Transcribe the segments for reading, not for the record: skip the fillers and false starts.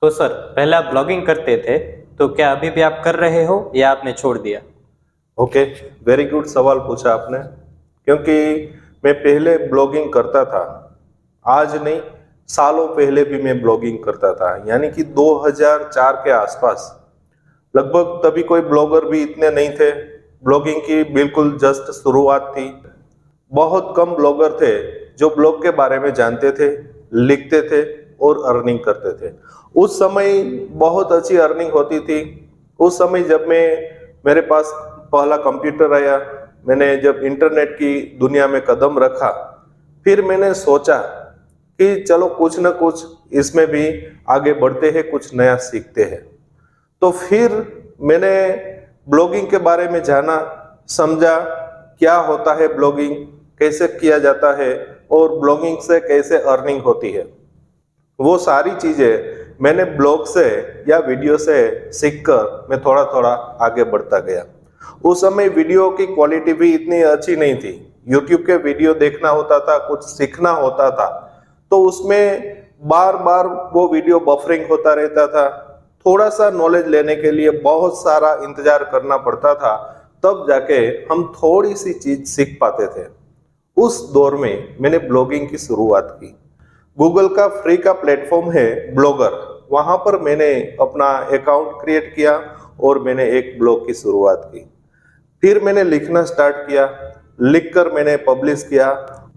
तो सर, पहले आप ब्लॉगिंग करते थे, तो क्या अभी भी आप कर रहे हो या आपने छोड़ दिया? ओके, वेरी गुड सवाल पूछा आपने। क्योंकि मैं पहले ब्लॉगिंग करता था। आज नहीं, सालों पहले भी मैं ब्लॉगिंग करता था, यानी कि 2004 के आसपास। लगभग तभी कोई ब्लॉगर भी इतने नहीं थे। ब्लॉगिंग की बिल्कुल जस्ट शुरुआत थी। बहुत कम ब्लॉगर थे जो ब्लॉग के बारे में जानते थे, लिखते थे और अर्निंग करते थे। उस समय बहुत अच्छी अर्निंग होती थी। उस समय जब मेरे पास पहला कंप्यूटर आया, मैंने जब इंटरनेट की दुनिया में कदम रखा, फिर मैंने सोचा कि चलो कुछ न कुछ इसमें भी आगे बढ़ते हैं, कुछ नया सीखते हैं। तो फिर मैंने ब्लॉगिंग के बारे में जाना, समझा क्या होता है ब्लॉगिंग, कैसे किया जाता है और ब्लॉगिंग से कैसे अर्निंग होती है। वो सारी चीजें मैंने ब्लॉग से या वीडियो से सीखकर मैं थोड़ा थोड़ा आगे बढ़ता गया। उस समय वीडियो की क्वालिटी भी इतनी अच्छी नहीं थी। यूट्यूब के वीडियो देखना होता था, कुछ सीखना होता था, तो उसमें बार बार वो वीडियो बफरिंग होता रहता था। थोड़ा सा नॉलेज लेने के लिए बहुत सारा इंतजार करना पड़ता था, तब जाके हम थोड़ी सी चीज सीख पाते थे। उस दौर में मैंने ब्लॉगिंग की शुरुआत की। गूगल का फ्री का प्लेटफॉर्म है ब्लॉगर, वहां पर मैंने अपना अकाउंट क्रिएट किया और मैंने एक ब्लॉग की शुरुआत की। फिर मैंने लिखना स्टार्ट किया, लिखकर मैंने पब्लिश किया।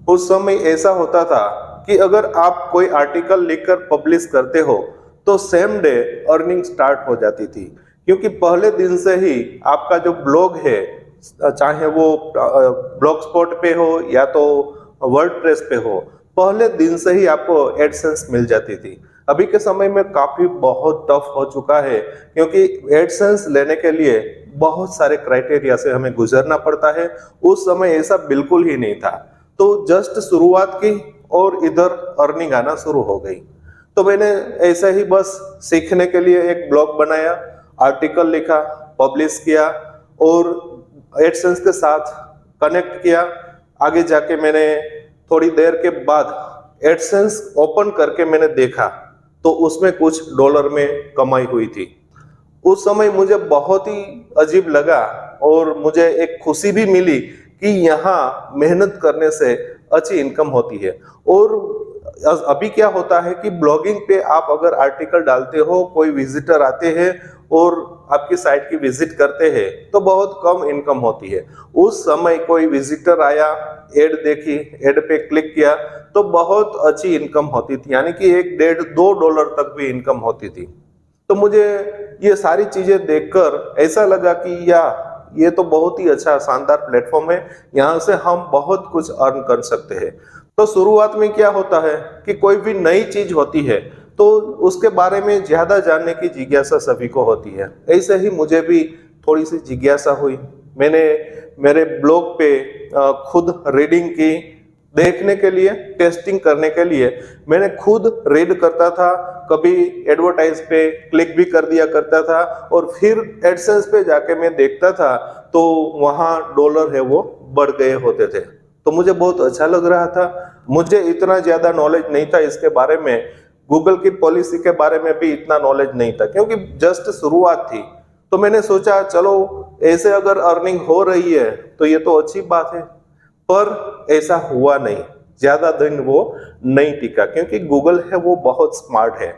उस समय ऐसा होता था कि अगर आप कोई आर्टिकल लिखकर पब्लिश करते हो तो सेम डे अर्निंग स्टार्ट हो जाती थी, क्योंकि पहले दिन से ही आपका जो ब्लॉग है, चाहे वो ब्लॉग स्पॉट पे हो या तो वर्डप्रेस पे हो, पहले दिन से ही आपको एडसेंस मिल जाती थी। अभी के समय में काफी बहुत टफ हो चुका है, क्योंकि एडसेंस लेने के लिए बहुत सारे क्राइटेरिया से हमें गुजरना पड़ता है। उस समय ऐसा बिल्कुल ही नहीं था। तो जस्ट शुरुआत की और इधर अर्निंग आना शुरू हो गई। तो मैंने ऐसे ही बस सीखने के लिए एक ब्लॉग बनाया, आर्टिकल लिखा, पब्लिश किया और एडसेंस के साथ कनेक्ट किया। आगे जाके मैंने थोड़ी देर के बाद एडसेंस ओपन करके मैंने देखा, तो उसमें कुछ डॉलर में कमाई हुई थी। उस समय मुझे बहुत ही अजीब लगा और मुझे एक खुशी भी मिली कि यहाँ मेहनत करने से अच्छी इनकम होती है। और अभी क्या होता है कि ब्लॉगिंग पे आप अगर आर्टिकल डालते हो, कोई विजिटर आते हैं और आपकी साइट की विजिट करते हैं, तो बहुत कम इनकम होती है। उस समय कोई विजिटर आया, एड देखी, एड पे क्लिक किया, तो बहुत अच्छी इनकम होती थी, यानी कि 1, 1.5, 2 डॉलर तक भी इनकम होती थी। तो मुझे ये सारी चीजें देखकर ऐसा लगा कि ये तो बहुत ही अच्छा शानदार प्लेटफॉर्म है, यहाँ से हम बहुत कुछ अर्न कर सकते हैं। तो शुरुआत में क्या होता है कि कोई भी नई चीज होती है तो उसके बारे में ज्यादा जानने की जिज्ञासा सभी को होती है। ऐसे ही मुझे भी थोड़ी सी जिज्ञासा हुई। मैंने मेरे ब्लॉग पे खुद रीडिंग की, देखने के लिए, टेस्टिंग करने के लिए मैंने खुद रीड करता था, कभी एडवर्टाइज पे क्लिक भी कर दिया करता था और फिर एडसेंस पे जाके मैं देखता था तो वहां डॉलर है वो बढ़ गए होते थे। तो मुझे बहुत अच्छा लग रहा था। मुझे इतना ज्यादा नॉलेज नहीं था इसके बारे में, गूगल की पॉलिसी के बारे में भी इतना नॉलेज नहीं था, क्योंकि जस्ट शुरुआत थी। तो मैंने सोचा चलो ऐसे अगर अर्निंग हो रही है तो ये तो अच्छी बात है। पर ऐसा हुआ नहीं, ज्यादा दिन वो नहीं टिका, क्योंकि गूगल है वो बहुत स्मार्ट है।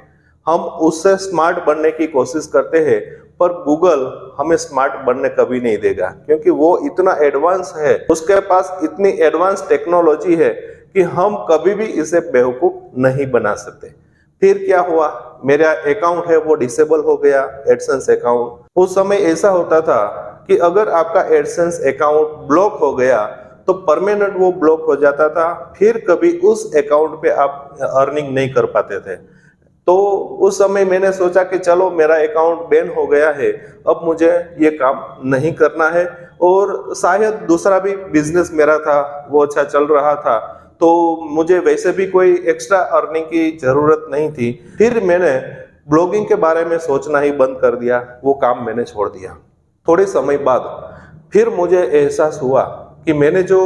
हम उससे स्मार्ट बनने की कोशिश करते हैं, पर गूगल हमें स्मार्ट बनने कभी नहीं देगा, क्योंकि वो इतना एडवांस है, उसके पास इतनी एडवांस टेक्नोलॉजी है कि हम कभी भी इसे बेवकूफ नहीं बना सकते। फिर क्या हुआ, मेरा अकाउंट है वो डिसेबल हो गया, एडसेंस अकाउंट। उस समय ऐसा होता था कि अगर आपका एडसेंस अकाउंट ब्लॉक हो गया तो परमानेंट वो ब्लॉक हो जाता था, फिर कभी उस अकाउंट पे आप अर्निंग नहीं कर पाते थे। तो उस समय मैंने सोचा कि चलो मेरा अकाउंट बैन हो गया है, अब मुझे ये काम नहीं करना है। और शायद दूसरा भी बिजनेस मेरा था वो अच्छा चल रहा था, तो मुझे वैसे भी कोई एक्स्ट्रा अर्निंग की जरूरत नहीं थी। फिर मैंने ब्लॉगिंग के बारे में सोचना ही बंद कर दिया, वो काम मैंने छोड़ दिया। थोड़े समय बाद फिर मुझे एहसास हुआ कि मैंने जो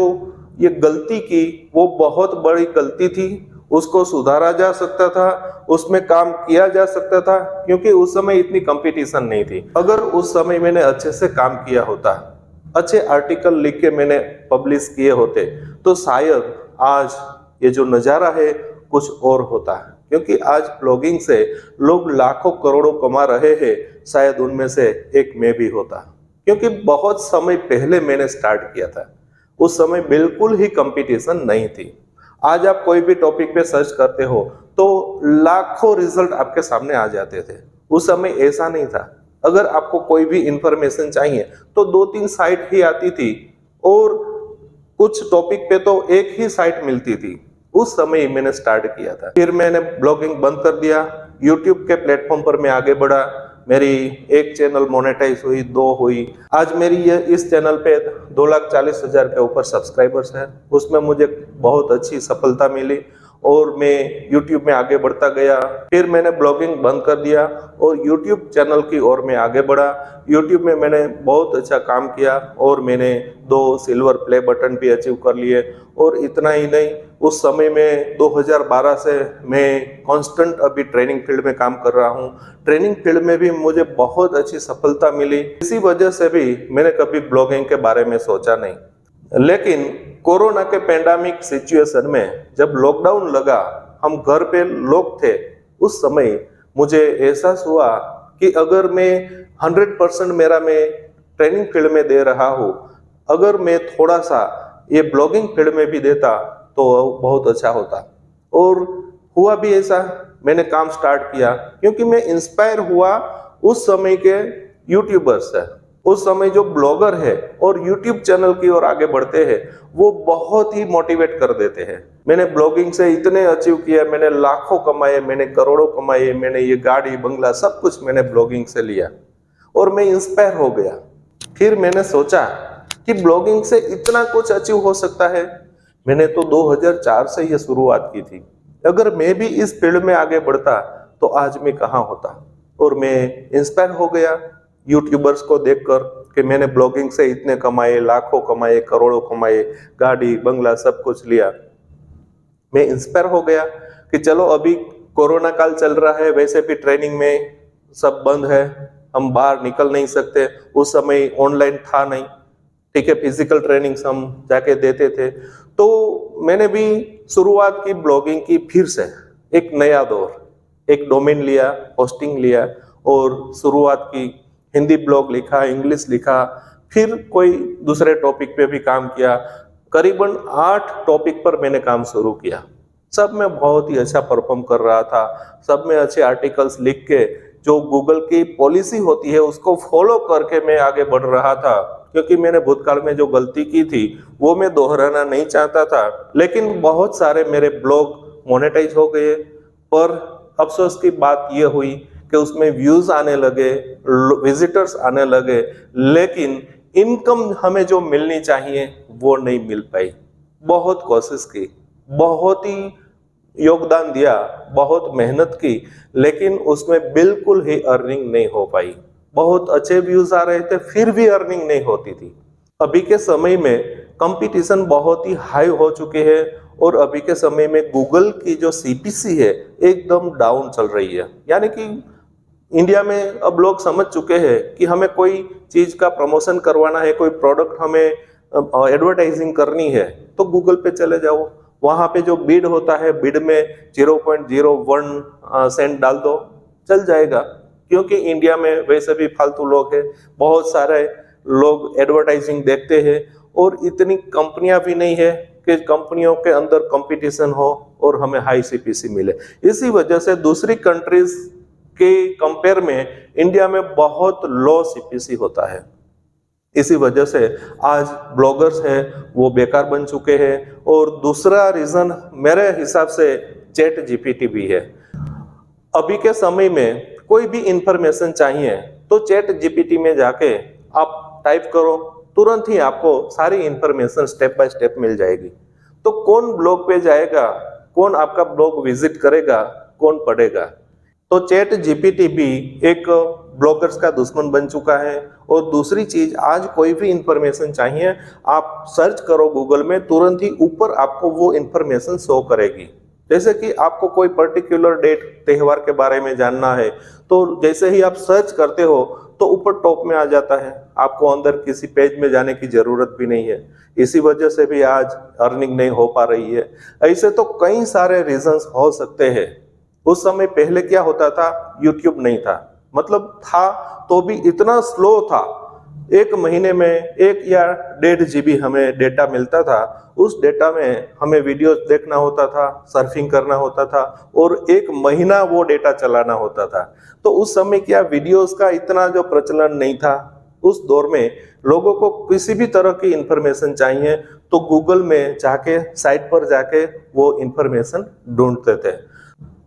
ये गलती की वो बहुत बड़ी गलती थी। उसको सुधारा जा सकता था, उसमें काम किया जा सकता था, क्योंकि उस समय इतनी कंपटीशन नहीं थी। अगर उस समय मैंने अच्छे से काम किया होता, अच्छे आर्टिकल लिख के मैंने पब्लिश किए होते, तो शायद आज ये जो नज़ारा है कुछ और होता है। क्योंकि आज ब्लॉगिंग से लोग लाखों करोड़ों कमा रहे हैं, शायद उनमें से एक मैं भी होता। क्योंकि बहुत समय पहले मैंने स्टार्ट किया था, उस समय बिल्कुल ही कंपटीशन नहीं थी। आज आप कोई भी टॉपिक पे सर्च करते हो तो लाखों रिजल्ट आपके सामने आ जाते थे। उस समय ऐसा नहीं था। अगर आपको कोई भी इंफॉर्मेशन चाहिए तो 2-3 साइट ही आती थी, और कुछ टॉपिक पे तो एक ही साइट मिलती थी। उस समय मैंने स्टार्ट किया था। फिर मैंने ब्लॉगिंग बंद कर दिया, यूट्यूब के प्लेटफॉर्म पर मैं आगे बढ़ा। मेरी एक चैनल मोनेटाइज हुई, 2 हुई। आज मेरी ये इस चैनल पे 2,40,000 के ऊपर सब्सक्राइबर्स हैं। उसमें मुझे बहुत अच्छी सफलता मिली और मैं यूट्यूब में आगे बढ़ता गया। फिर मैंने ब्लॉगिंग बंद कर दिया और यूट्यूब चैनल की ओर मैं आगे बढ़ा। यूट्यूब में मैंने बहुत अच्छा काम किया और मैंने 2 सिल्वर प्ले बटन भी अचीव कर लिए। और इतना ही नहीं, उस समय में 2012 से मैं कांस्टेंट अभी ट्रेनिंग फील्ड में काम कर रहा हूँ। ट्रेनिंग फील्ड में भी मुझे बहुत अच्छी सफलता मिली। इसी वजह से भी मैंने कभी ब्लॉगिंग के बारे में सोचा नहीं। लेकिन कोरोना के पैंडेमिक सिचुएशन में जब लॉकडाउन लगा, हम घर पे लोग थे, उस समय मुझे एहसास हुआ कि अगर मैं 100% मेरा मैं ट्रेनिंग फील्ड में दे रहा हूँ, अगर मैं थोड़ा सा ये ब्लॉगिंग फील्ड में भी देता तो बहुत अच्छा होता। और हुआ भी ऐसा, मैंने काम स्टार्ट किया क्योंकि मैं इंस्पायर हुआ उस समय के यूट्यूबर्स से। उस समय जो ब्लॉगर है और यूट्यूब चैनल की ओर आगे बढ़ते हैं, वो बहुत ही मोटिवेट कर देते हैं। मैंने ब्लॉगिंग से इतने अचीव किया, मैंने लाखों कमाए, मैंने करोड़ों कमाए, मैंने ये गाड़ी बंगला सब कुछ मैंने ब्लॉगिंग से लिया और मैं इंस्पायर हो गया। फिर मैंने सोचा कि ब्लॉगिंग से इतना कुछ अचीव हो सकता है। मैंने तो 2004 से ये शुरुआत की थी। अगर मैं भी इस फील्ड में आगे बढ़ता तो आज मैं कहाँ होता। और मैं इंस्पायर हो गया यूट्यूबर्स को देखकर कि मैंने ब्लॉगिंग से इतने कमाए, लाखों कमाए, करोड़ों कमाए, गाड़ी बंगला सब कुछ लिया। मैं इंस्पायर हो गया कि चलो अभी कोरोना काल चल रहा है, वैसे भी ट्रेनिंग में सब बंद है, हम बाहर निकल नहीं सकते। उस समय ऑनलाइन था नहीं, ठीक है, फिजिकल ट्रेनिंग्स हम जाके देते थे। तो मैंने भी शुरुआत की ब्लॉगिंग की, फिर से एक नया दौर, एक डोमेन लिया, होस्टिंग लिया और शुरुआत की। हिंदी ब्लॉग लिखा, इंग्लिश लिखा, फिर कोई दूसरे टॉपिक पे भी काम किया। करीबन 8 टॉपिक पर मैंने काम शुरू किया। सब में बहुत ही अच्छा परफॉर्म कर रहा था, सब में अच्छे आर्टिकल्स लिख के जो गूगल की पॉलिसी होती है उसको फॉलो करके मैं आगे बढ़ रहा था। क्योंकि मैंने भूतकाल में जो गलती की थी वो मैं दोहराना नहीं चाहता था। लेकिन बहुत सारे मेरे ब्लॉग मोनेटाइज हो गए, पर अफसोस की बात यह हुई कि उसमें व्यूज आने लगे, विजिटर्स आने लगे, लेकिन इनकम हमें जो मिलनी चाहिए वो नहीं मिल पाई। बहुत कोशिश की, बहुत ही योगदान दिया, बहुत मेहनत की, लेकिन उसमें बिल्कुल ही अर्निंग नहीं हो पाई। बहुत अच्छे व्यूज आ रहे थे, फिर भी अर्निंग नहीं होती थी। अभी के समय में कंपटीशन बहुत ही हाई हो चुके हैं और अभी के समय में गूगल की जो सीपीसी है एकदम डाउन चल रही है। यानी कि इंडिया में अब लोग समझ चुके हैं कि हमें कोई चीज का प्रमोशन करवाना है, कोई प्रोडक्ट हमें एडवर्टाइजिंग करनी है तो गूगल पे चले जाओ। वहां पे जो बिड होता है, बिड में 0.01 सेंट डाल दो, चल जाएगा। क्योंकि इंडिया में वैसे भी फालतू लोग हैं, बहुत सारे लोग एडवर्टाइजिंग देखते हैं और इतनी कंपनियां भी नहीं है कि कंपनियों के अंदर कंपटीशन हो और हमें हाई सीपीसी मिले। इसी वजह से दूसरी कंट्रीज के कंपेयर में इंडिया में बहुत लो सीपीसी होता है। इसी वजह से आज ब्लॉगर्स हैं वो बेकार बन चुके हैं। और दूसरा रीजन मेरे हिसाब से चैट जीपीटी भी है। अभी के समय में कोई भी इंफॉर्मेशन चाहिए तो चैट जीपीटी में जाके आप टाइप करो, तुरंत ही आपको सारी इंफॉर्मेशन स्टेप बाय स्टेप मिल जाएगी। तो कौन ब्लॉग पे जाएगा, कौन आपका ब्लॉग विजिट करेगा, कौन पढ़ेगा। तो चैट जीपीटी भी एक ब्लॉगर्स का दुश्मन बन चुका है। और दूसरी चीज, आज कोई भी इंफॉर्मेशन चाहिए आप सर्च करो गूगल में, तुरंत ही ऊपर आपको वो इंफॉर्मेशन शो करेगी। जैसे कि आपको कोई पर्टिकुलर डेट त्योहार के बारे में जानना है तो जैसे ही आप सर्च करते हो तो ऊपर टॉप में आ जाता है, आपको अंदर किसी पेज में जाने की जरूरत भी नहीं है। इसी वजह से भी आज अर्निंग नहीं हो पा रही है। ऐसे तो कई सारे रीजंस हो सकते हैं। उस समय पहले क्या होता था, यूट्यूब नहीं था, मतलब था तो भी इतना स्लो था। एक महीने में 1 या 1.5 GB हमें डेटा मिलता था। उस डेटा में हमें वीडियोस देखना होता था, सर्फिंग करना होता था और 1 महीना वो डेटा चलाना होता था। तो उस समय क्या वीडियोस का इतना जो प्रचलन नहीं था। उस दौर में लोगों को किसी भी तरह की इंफॉर्मेशन चाहिए तो गूगल में जाके, साइट पर जाके वो इंफॉर्मेशन ढूंढते थे।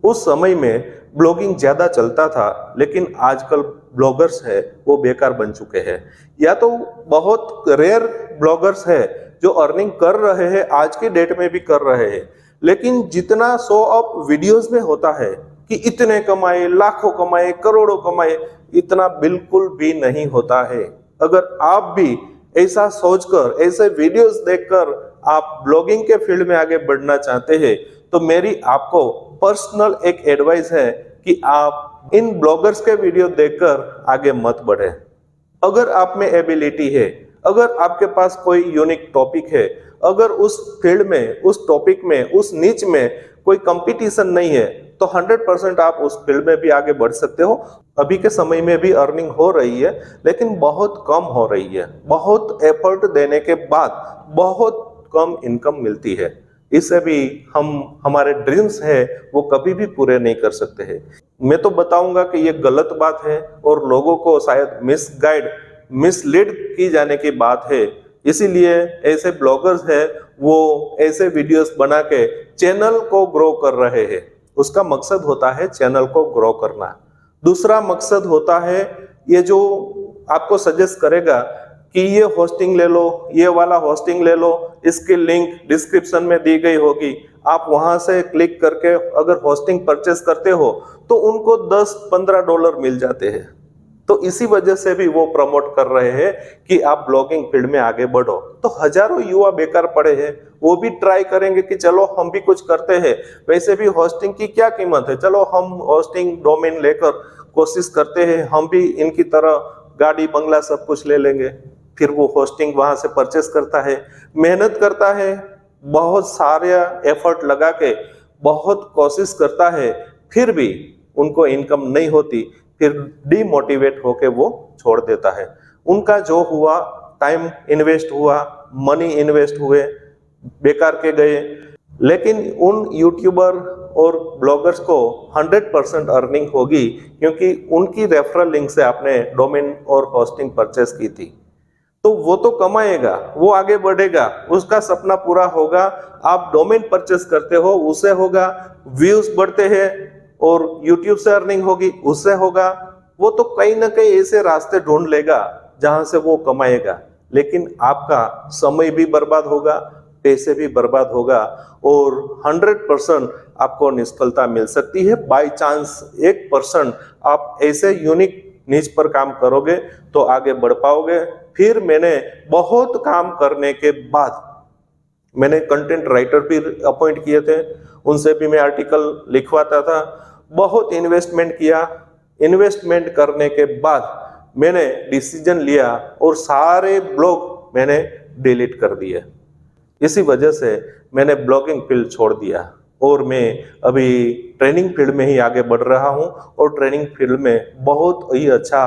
उस समय में ब्लॉगिंग ज्यादा चलता था, लेकिन आजकल ब्लॉगर्स है वो बेकार बन चुके हैं। या तो बहुत रेयर ब्लॉगर्स है जो अर्निंग कर रहे हैं, आज के डेट में भी कर रहे हैं, लेकिन जितना शो ऑफ वीडियोस में होता है कि इतने कमाए, लाखों कमाए, करोड़ों कमाए, इतना बिल्कुल भी नहीं होता है। अगर आप भी ऐसा सोचकर, ऐसे वीडियोस देखकर आप ब्लॉगिंग के फील्ड में आगे बढ़ना चाहते हैं तो मेरी आपको पर्सनल एक एडवाइस है कि आप इन ब्लॉगर्स के वीडियो देखकर आगे मत बढ़े। अगर आप में एबिलिटी है, अगर आपके पास कोई यूनिक टॉपिक है, अगर उस फील्ड में, उस टॉपिक में, उस नीच में कोई कंपटीशन नहीं है तो 100% आप उस फील्ड में भी आगे बढ़ सकते हो। अभी के समय में भी अर्निंग हो रही है, लेकिन बहुत कम हो रही है। बहुत एफर्ट देने के बाद बहुत कम इनकम मिलती है। इससे भी हम हमारे ड्रीम्स है वो कभी भी पूरे नहीं कर सकते हैं। मैं तो बताऊंगा कि ये गलत बात है और लोगों को शायद मिसगाइड, मिसलीड की जाने की बात है। इसीलिए ऐसे ब्लॉगर्स हैं वो ऐसे वीडियोस बना के चैनल को ग्रो कर रहे हैं। उसका मकसद होता है चैनल को ग्रो करना। दूसरा मकसद होता है ये जो आपको सजेस्ट करेगा कि ये होस्टिंग ले लो, ये वाला होस्टिंग ले लो, इसकी लिंक डिस्क्रिप्शन में दी गई होगी, आप वहां से क्लिक करके अगर होस्टिंग परचेस करते हो तो उनको $10-15 मिल जाते हैं। तो इसी वजह से भी वो प्रमोट कर रहे हैं कि आप ब्लॉगिंग फील्ड में आगे बढ़ो। तो हजारों युवा बेकार पड़े हैं, वो भी ट्राई करेंगे कि चलो हम भी कुछ करते हैं। वैसे भी होस्टिंग की क्या कीमत है, चलो हम होस्टिंग डोमेन लेकर कोशिश करते हैं, हम भी इनकी तरह गाड़ी बंगला सब कुछ ले लेंगे। फिर वो होस्टिंग वहां से परचेस करता है, मेहनत करता है, बहुत सारे एफर्ट लगा के बहुत कोशिश करता है, फिर भी उनको इनकम नहीं होती। फिर डीमोटिवेट होके वो छोड़ देता है। उनका जो हुआ, टाइम इन्वेस्ट हुआ, मनी इन्वेस्ट हुए, बेकार के गए। लेकिन उन यूट्यूबर और ब्लॉगर्स को 100% अर्निंग होगी, क्योंकि उनकी रेफरल लिंक से आपने डोमेन और होस्टिंग परचेस की थी। तो वो तो कमाएगा, वो आगे बढ़ेगा, उसका सपना पूरा होगा। आप डोमेन परचेस करते हो, उससे होगा, व्यूज बढ़ते हैं और YouTube से अर्निंग होगी, उससे होगा। वो तो कहीं ना कहीं ऐसे रास्ते ढूंढ लेगा जहां से वो कमाएगा। लेकिन आपका समय भी बर्बाद होगा, पैसे भी बर्बाद होगा और 100% आपको निष्फलता मिल सकती है। बाय चांस 1% आप ऐसे यूनिक नीच पर काम करोगे तो आगे बढ़ पाओगे। फिर मैंने बहुत काम करने के बाद मैंने कंटेंट राइटर भी अपॉइंट किए थे, उनसे भी मैं आर्टिकल लिखवाता था। बहुत इन्वेस्टमेंट किया। इन्वेस्टमेंट करने के बाद मैंने डिसीजन लिया और सारे ब्लॉग मैंने डिलीट कर दिए। इसी वजह से मैंने ब्लॉगिंग फील्ड छोड़ दिया और मैं अभी ट्रेनिंग फील्ड में ही आगे बढ़ रहा हूं और ट्रेनिंग फील्ड में बहुत ही अच्छा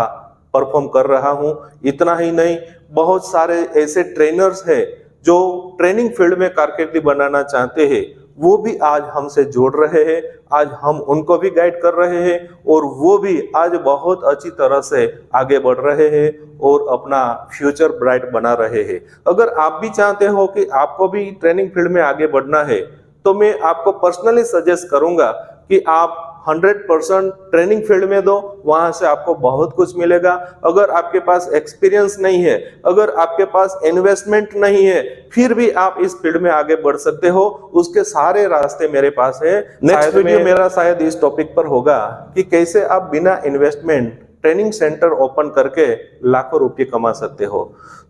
परफॉर्म कर रहा हूं। इतना ही नहीं, बहुत सारे ऐसे ट्रेनर्स हैं जो ट्रेनिंग फील्ड में कारकिर्दी बनाना चाहते हैं, वो भी आज हमसे जुड़ रहे हैं। आज हम उनको भी गाइड कर रहे हैं और वो भी आज बहुत अच्छी तरह से आगे बढ़ रहे हैं और अपना फ्यूचर ब्राइट बना रहे हैं। अगर आप भी चाहते हो कि आपको भी ट्रेनिंग फील्ड में आगे बढ़ना है तो मैं आपको पर्सनली सजेस्ट करूंगा कि आप 100% ट्रेनिंग फील्ड में दो, वहां से आपको बहुत कुछ मिलेगा। अगर आपके पास एक्सपीरियंस नहीं है, अगर आपके पास इन्वेस्टमेंट नहीं है, फिर भी आप इस फील्ड में आगे बढ़ सकते हो। उसके सारे रास्ते मेरे पास है। नेक्स्ट वीडियो मेरा शायद इस टॉपिक पर होगा कि कैसे आप बिना इन्वेस्टमेंट ट्रेनिंग सेंटर ओपन करके लाखों रुपए कमा सकते हो।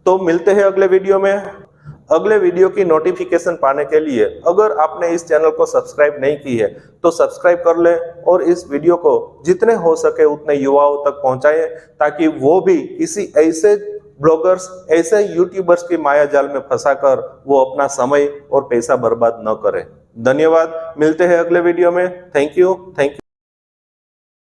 तो मिलते हैं अगले वीडियो में। अगले वीडियो की नोटिफिकेशन पाने के लिए अगर आपने इस चैनल को सब्सक्राइब नहीं की है तो सब्सक्राइब कर लें और इस वीडियो को जितने हो सके उतने युवाओं तक पहुंचाएं, ताकि वो भी किसी ऐसे ब्लॉगर्स, ऐसे यूट्यूबर्स की माया जाल में फंसाकर वो अपना समय और पैसा बर्बाद न करें। धन्यवाद, मिलते हैं अगले वीडियो में। Thank you.